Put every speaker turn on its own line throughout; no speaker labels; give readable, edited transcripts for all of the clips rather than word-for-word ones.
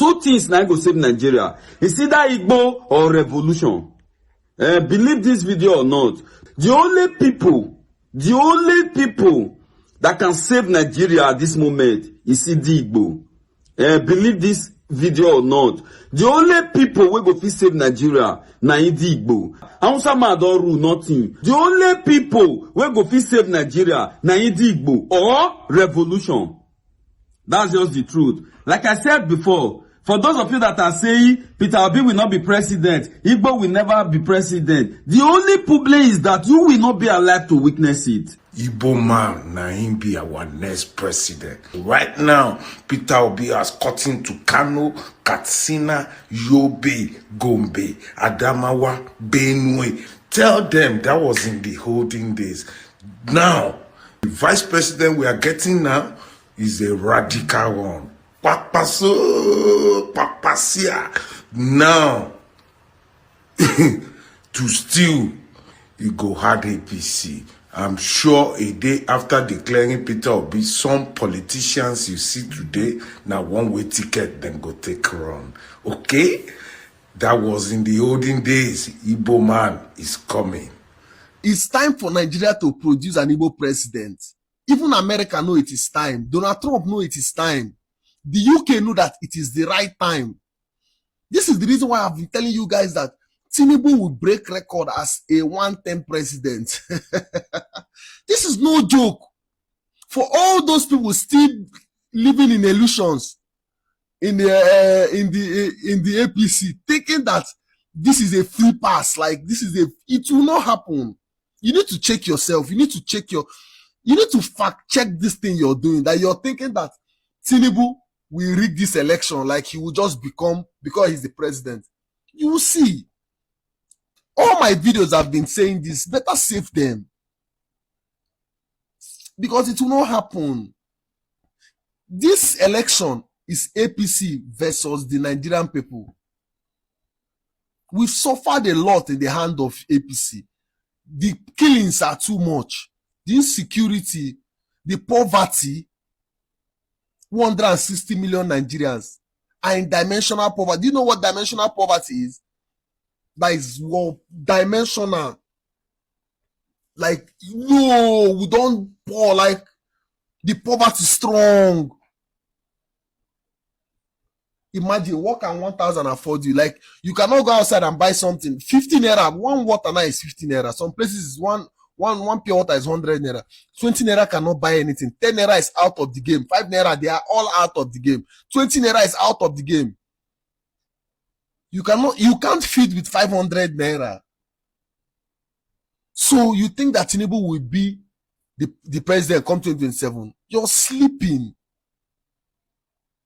Two things now go save Nigeria. It's either Igbo or revolution. Believe this video or not. The only people that can save Nigeria at this moment is the Igbo. Believe this video or not. The only people wey go fit save Nigeria na the Igbo. Hausa man don rule nothing. The only people wey go fit save Nigeria na the Igbo or revolution. That's just the truth. Like I said before, for those of you that are saying Peter Obi will not be president, Igbo will never be president, the only problem is that you will not be alive to witness it.
Igbo man, na him be our next president. Right now, Peter Obi has cut into Kano, Katsina, Yobe, Gombe, Adamawa, Benue. Tell them that was in the holding days. Now, the vice president we are getting now is a radical one. Papasia. Now, to steal, you go hard APC. I'm sure a day after declaring Peter Obi, some politicians you see today, now one-way ticket, then go take run. Okay? That was in the olden days. Igbo man is coming.
It's time for Nigeria to produce an Igbo president. Even America know it is time. Donald Trump know it is time. The UK know that it is the right time. This is the reason why I've been telling you guys that Tinubu will break record as a one-term president. This is no joke. For all those people still living in illusions in the APC, thinking that this is a free pass, like it will not happen. You need to check yourself. You need to fact check this thing you're doing, that you're thinking that Tinubu will rig this election, like he will just become, because he's the president. You will see. All my videos have been saying this. Better save them. Because it will not happen. This election is APC versus the Nigerian people. We've suffered a lot in the hand of APC. The killings are too much. The insecurity, the poverty, 160 million Nigerians are in dimensional poverty. Do you know what dimensional poverty is? That is dimensional. Like, no, we don't poor, like the poverty strong. Imagine, what can 1,000 afford you? Like, you cannot go outside and buy something. 15 naira, one water now is 15 naira. Some places is one pure water is 100 naira. 20 naira cannot buy anything. 10 naira is out of the game. 5 naira, they are all out of the game. 20 naira is out of the game. You can't feed with 500 naira. So you think that Tinubu will be the president come 2027? You're sleeping.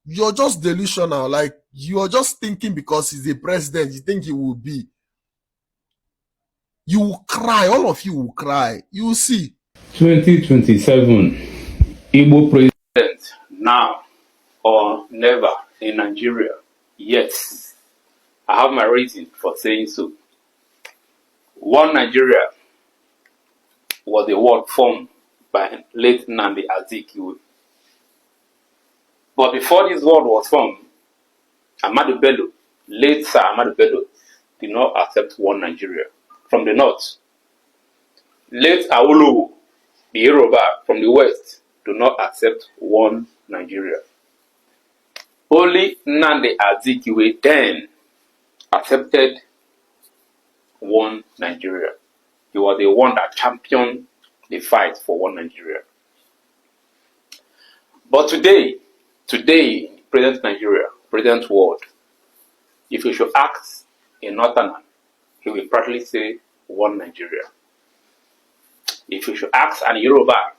You're just delusional. Like, you're just thinking because he's the president, you think he will be. You will cry. All of you will cry. You will see.
2027, Igbo president now or never in Nigeria. Yes, I have my reason for saying so. One Nigeria was a word formed by late Nnamdi Azikiwe. But before this word was formed, Ahmadu Bello, late Sir Ahmadu Bello, did not accept one Nigeria from the north. Late Awolowo, the Yoruba from the west, do not accept one Nigeria. Only Nnamdi Azikiwe then accepted one Nigeria. He was the one that championed the fight for one Nigeria. But today, President Nigeria, President world, if you should ask a northerner, he will proudly say one Nigeria. If you should ask an Yoruba,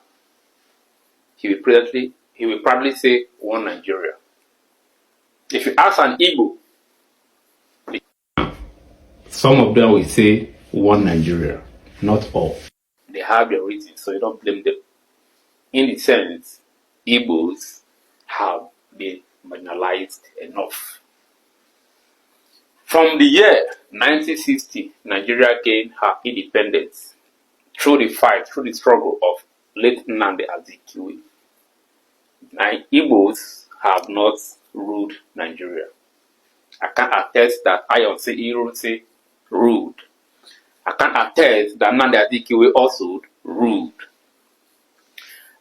he will proudly say one Nigeria. If you ask an Igbo, some of them will say one Nigeria, not all. They have their reasons, so you don't blame them. In the sense, Igbos have been marginalized enough. From the year 1960, Nigeria gained her independence through the struggle of late Nnamdi Azikiwe. Now, Igbos have not ruled Nigeria. I can attest that Ayonse Ironsi ruled. I can attest that Nnamdi Azikiwe also ruled.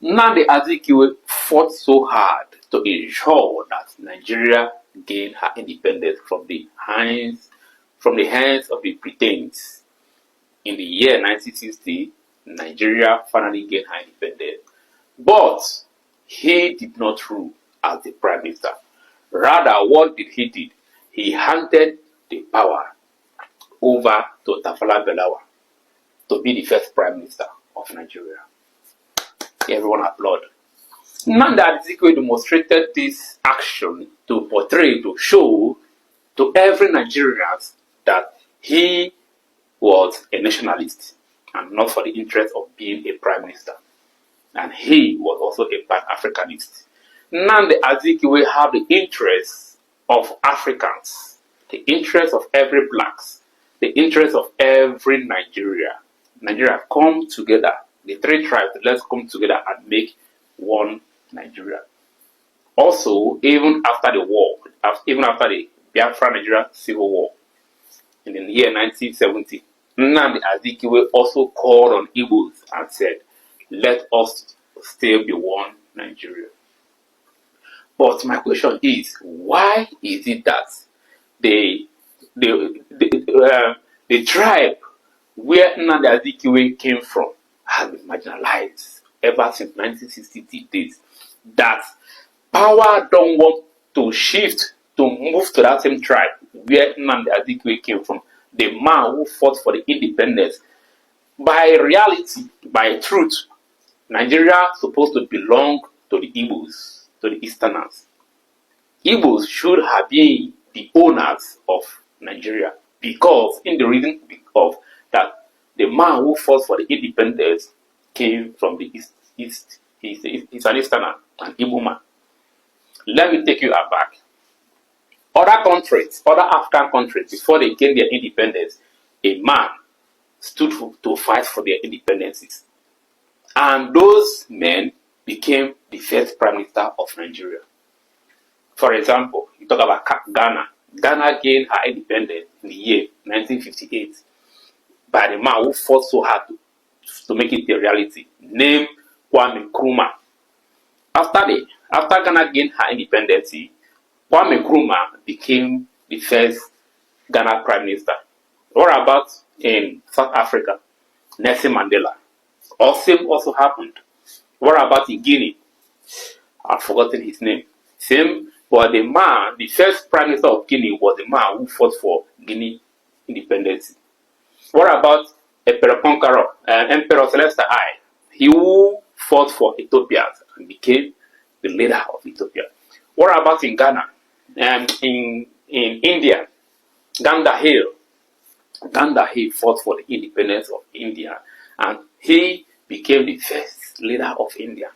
Nnamdi Azikiwe fought so hard to ensure that Nigeria gained her independence from the hands of the Britons. In the year 1960, Nigeria finally gained her independence. But he did not rule as the prime minister. Rather, what did he do? He handed the power over to Tafawa Balewa to be the first prime minister of Nigeria. Everyone applaud. Nnamdi Azikiwe demonstrated this action to portray, to show to every Nigerian that he was a nationalist and not for the interest of being a prime minister. And he was also a Pan-Africanist. Nnamdi Azikiwe had the interests of Africans, the interests of every blacks, the interests of every Nigeria. Nigeria come together, the three tribes, let's come together and make one Nigeria. Also, even after the war, even after the Biafra-Nigeria Civil War in the year 1970, Nnamdi Azikiwe also called on Igbos and said, let us still be one Nigeria. But my question is, why is it that the tribe where Nnamdi Azikiwe came from has been marginalized ever since 1960 days? That power don't want to shift, to move to that same tribe where Nnamdi Azikiwe came from, the man who fought for the independence. By reality, by truth, Nigeria is supposed to belong to the Igbos, to the Easterners. Igbos should have been the owners of Nigeria because, in the reason of that, the man who fought for the independence came from the East. He's an Easterner, an Igbo man. Let me take you back. Other countries, other African countries, before they gained their independence, a man stood to fight for their independences. And those men became the first prime minister of Nigeria. For example, you talk about Ghana. Ghana gained her independence in the year 1958 by the man who fought so hard to make it a reality, named Kwame Nkrumah. After Ghana gained her independence, Kwame Nkrumah became the first Ghana prime minister. What about in South Africa? Nelson Mandela. Same also happened. What about in Guinea? I've forgotten his name. Same, but the first prime minister of Guinea was the man who fought for Guinea independence. What about Emperor Celeste I? He who fought for Ethiopia and became the leader of Ethiopia. What about in Ghana? In India, Gandhi Hill fought for the independence of India and he became the first leader of India.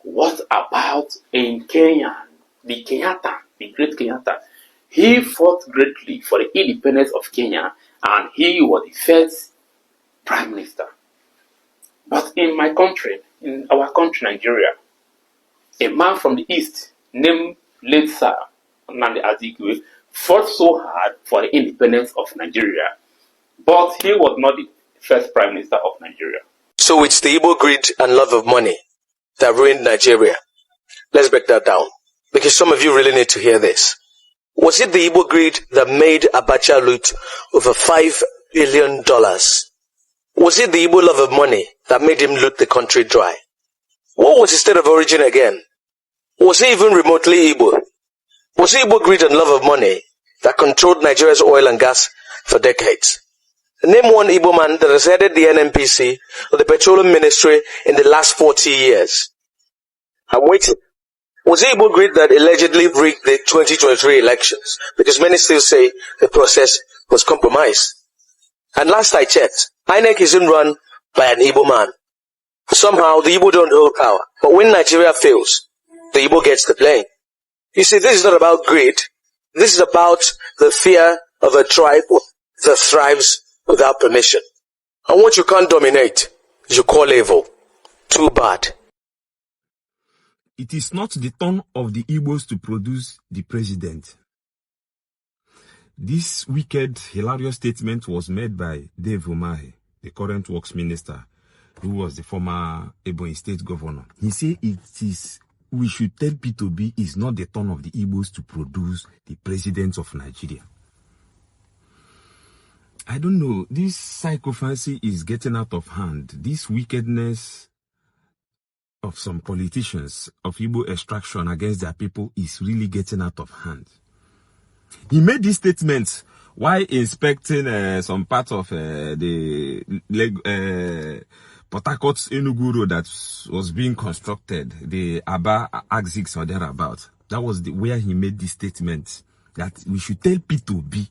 What about in Kenya? The great Kenyatta. He fought greatly for the independence of Kenya and he was the first prime minister. But in my country, in our country, Nigeria, a man from the east named late Sir Nnamdi Azikiwe fought so hard for the independence of Nigeria, but he was not the first prime minister of Nigeria.
So it's the Igbo greed and love of money that ruined Nigeria. Let's break that down, because some of you really need to hear this. Was it the Igbo greed that made Abacha loot over $5 billion? Was it the Igbo love of money that made him loot the country dry? What was his state of origin again? Was he even remotely Igbo? Was it Igbo greed and love of money that controlled Nigeria's oil and gas for decades? Name one Igbo man that has headed the NNPC or the Petroleum Ministry in the last 40 years. I'm waiting. Was it Igbo greed that allegedly rigged the 2023 elections? Because many still say the process was compromised. And last I checked, INEC isn't run by an Igbo man. Somehow the Igbo don't hold power. But when Nigeria fails, the Igbo gets the blame. You see, this is not about greed. This is about the fear of a tribe that thrives without permission. And what you can't dominate, you call evil. Too bad.
It is not the turn of the Igbos to produce the president.
This wicked, hilarious statement was made by Dave Umahi, the current works minister, who was the former Ebonyi state governor. He said we should tell P2B it's not the turn of the Igbos to produce the president of Nigeria. I don't know, this psychophancy is getting out of hand. This wickedness of some politicians of Igbo extraction against their people is really getting out of hand. He made this statement while inspecting some part of the Port Harcourt Enugu road that was being constructed, the Aba axis or thereabout. That was where he made this statement that we should tell P2B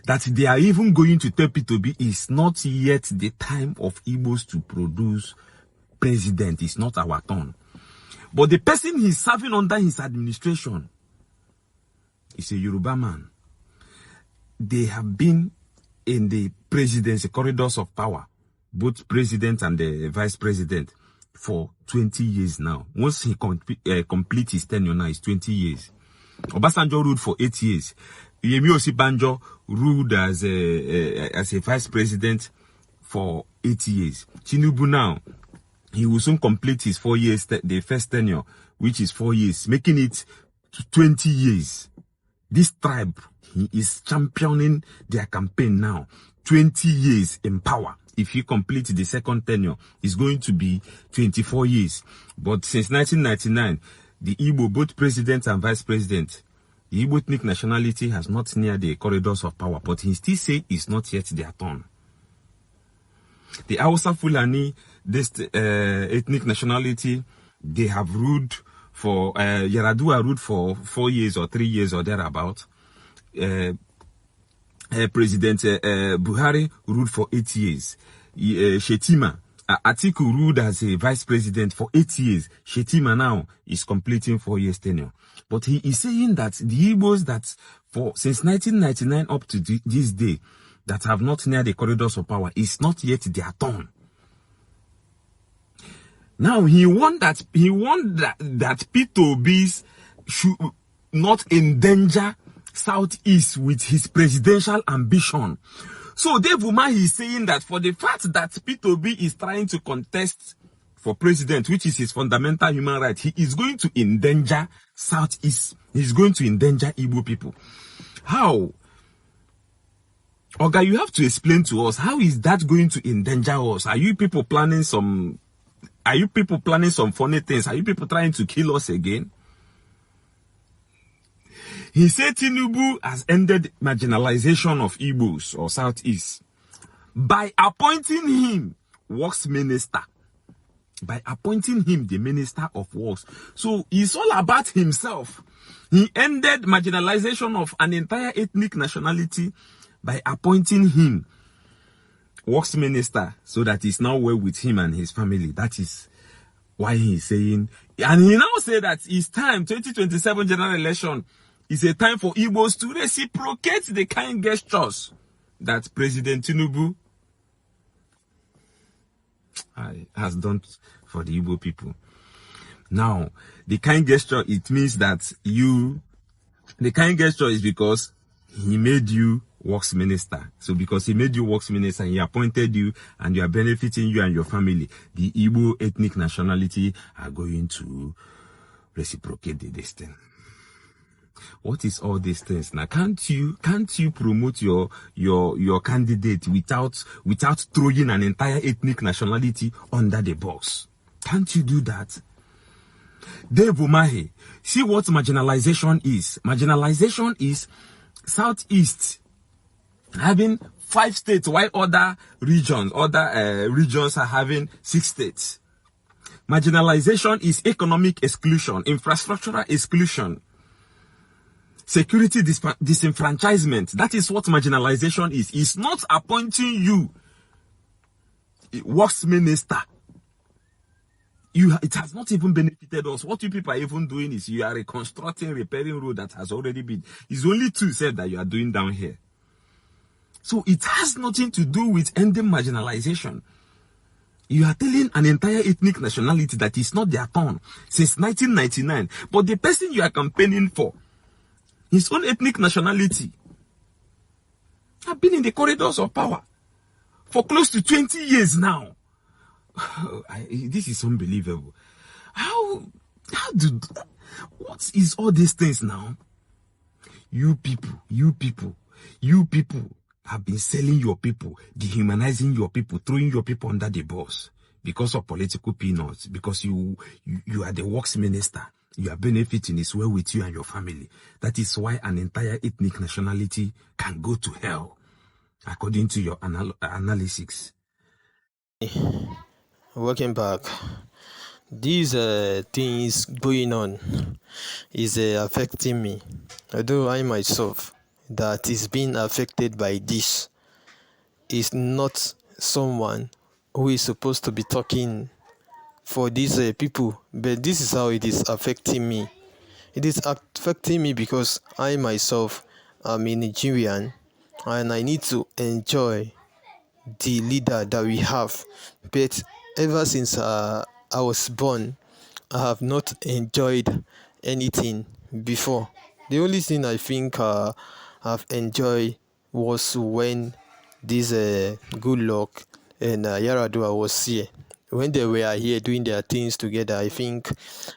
that they are even going to tell P2B it's not yet the time of Igbos to produce president. It's not our turn. But the person he's serving under his administration is a Yoruba man. They have been in the presidency corridors of power, both president and the vice president, for 20 years now. Once he completes his tenure now, it's 20 years. Obasanjo ruled for 8 years. Yemi Osibanjo ruled as a vice president for 8 years. Tinubu now, he will soon complete his 4 years, the first tenure, which is 4 years, making it 20 years. This tribe, he is championing their campaign now. 20 years in power. If he completes the second tenure, it's going to be 24 years. But since 1999, the Igbo, both president and vice president, the Igbo ethnic nationality has not neared the corridors of power, but he still says it's not yet their turn. The Hausa Fulani, this ethnic nationality, they have ruled for, Yaradua ruled for 4 years or 3 years or thereabout. President Buhari ruled for 8 years. Shetima, Atiku ruled as a vice president for 8 years. Shetima now is completing 4 years tenure. But he is saying that the Igbos that since 1999 up to this day that have not near the corridors of power is not yet their turn. Now he want that P2Bs should not endanger Southeast with his presidential ambition. So Dave Umahi is saying that for the fact that P2B is trying to contest for president, which is his fundamental human right, he is going to endanger Southeast. He's going to endanger Igbo people. How? Oga, you have to explain to us, how is that going to endanger us? Are you people planning some funny things? Are you people trying to kill us again? He said Tinubu has ended marginalization of Igbos or Southeast by appointing him Works Minister. By appointing him the Minister of Works. So it's all about himself. He ended marginalization of an entire ethnic nationality by appointing him Works Minister, so that he's now well with him and his family. That is why he's saying, and he now said that it's time, 2027 general election, is a time for Igbos to reciprocate the kind gestures that President Tinubu has done for the Igbo people. Now, the kind gesture, it means that the kind gesture is because he made you Works Minister. So because he made you Works Minister, he appointed you and you are benefiting you and your family, the Igbo ethnic nationality are going to reciprocate this thing. What is all these things now? Can't you promote your candidate without throwing an entire ethnic nationality under the bus? Can't you do that? Dave Umahi, see what marginalization is. Marginalization is Southeast having 5 states, while other regions are having 6 states. Marginalization is economic exclusion, infrastructural exclusion, security disenfranchisement. That is what marginalization is. It's not appointing you Works Minister. It has not even benefited us. What you people are even doing is you are reconstructing, repairing road that has already been. It's only 2 said that you are doing down here. So it has nothing to do with ending marginalization. You are telling an entire ethnic nationality that it's not their turn since 1999. But the person you are campaigning for, his own ethnic nationality, been in the corridors of power for close to 20 years now. This is unbelievable. How what is all these things now? You people have been selling your people, dehumanizing your people, throwing your people under the bus because of political peanuts, because you are the works minister. You are benefiting is well with you and your family. That is why an entire ethnic nationality can go to hell, according to your analysis.
Welcome back. These things going on is affecting me. Although I myself that is being affected by this is not someone who is supposed to be talking for these people, but this is how it is affecting me. It is affecting me because I myself am a Nigerian and I need to enjoy the leader that we have. But ever since I was born, I have not enjoyed anything before. The only thing I think I've enjoyed was when this Good Luck and Yaradua was here. When they were here doing their things together, I think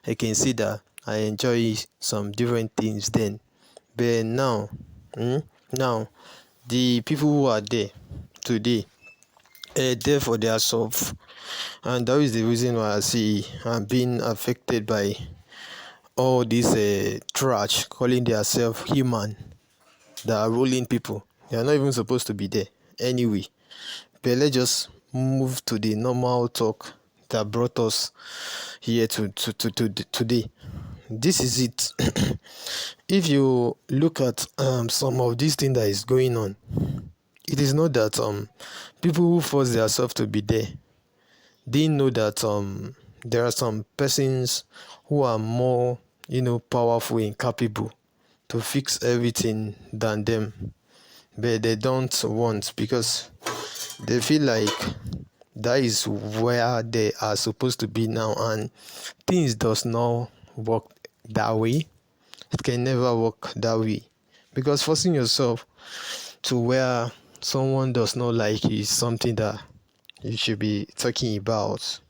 I can see that I enjoy some different things then. But now, now the people who are there today there for their self, and that is the reason why I see I'm being affected by all this trash calling themselves human that are ruling people. They are not even supposed to be there anyway. But let's just move to the normal talk that brought us here to today. This is it. If you look at some of these things that is going on, it is not that people who force themselves to be there didn't know that there are some persons who are more powerful and capable to fix everything than them, but they don't want because they feel like that is where they are supposed to be now, and things does not work that way. It can never work that way because forcing yourself to where someone does not like you is something that you should be talking about.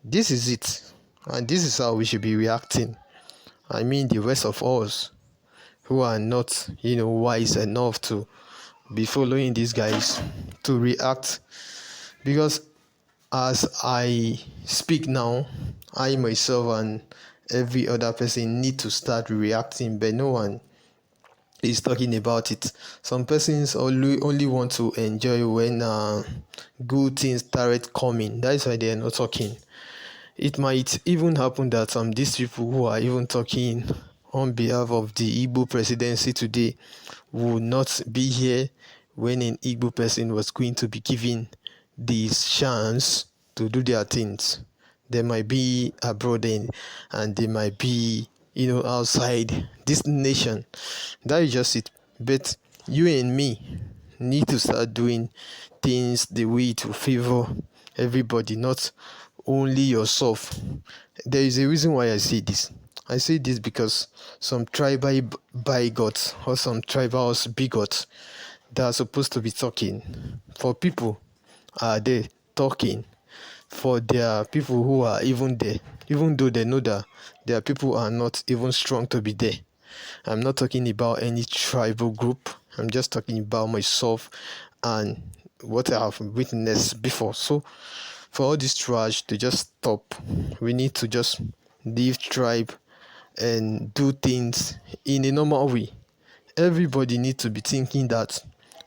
This is it, and this is how we should be reacting. I mean, the rest of us who are not wise enough to be following these guys to react, because as I speak now, I myself and every other person need to start reacting, but no one is talking about it. Some persons only want to enjoy when good things start coming. That's why they are not talking. It might even happen that these people who are even talking on behalf of the Igbo Presidency today will not be here when an Igbo person was going to be given this chance to do their things. They might be abroad and they might be outside this nation. That is just it. But you and me need to start doing things the way to favor everybody, not only yourself. There is a reason why I say this. I say this because some tribal bigots or some tribal bigots that are supposed to be talking for people are there talking for their people who are even there, even though they know that their people are not even strong to be there. I'm not talking about any tribal group. I'm just talking about myself and what I have witnessed before. So for all this trash to just stop, we need to just leave tribe and do things in a normal way. Everybody needs to be thinking that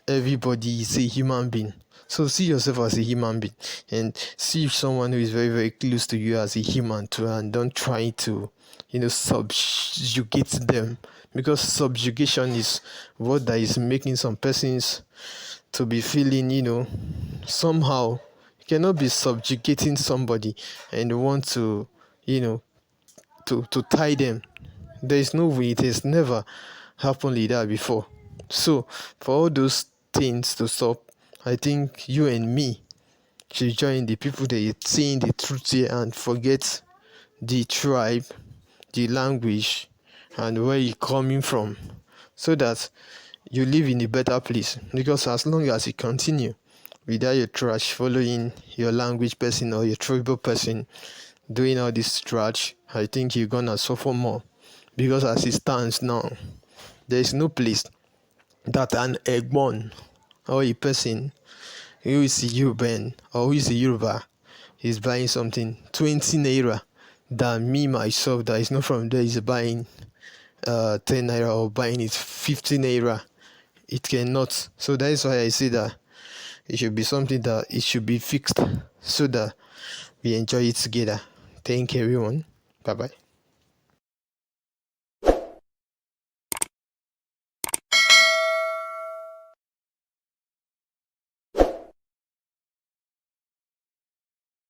everybody is a human being. So see yourself as a human being and see someone who is very, very close to you as a human too, and don't try to subjugate them, because subjugation is what that is making some persons to be feeling somehow. You cannot be subjugating somebody and want to to tie them. There is no way. It has never happened like that before. So for all those things to stop, I think you and me should join the people that are seeing the truth here and forget the tribe, the language, and where you're coming from, so that you live in a better place. Because as long as you continue without your trash following your language person or your tribal person doing all this trash, I think you're gonna suffer more. Because as it stands now, there is no place that an Egbon or a person who is a Yoruban or who is a Yoruba is buying something 20 naira than me myself that is not from there is buying 10 naira or buying it 50 naira. It cannot. So that is why I say that it should be something that it should be fixed so that we enjoy it together. Thank you everyone. Bye bye.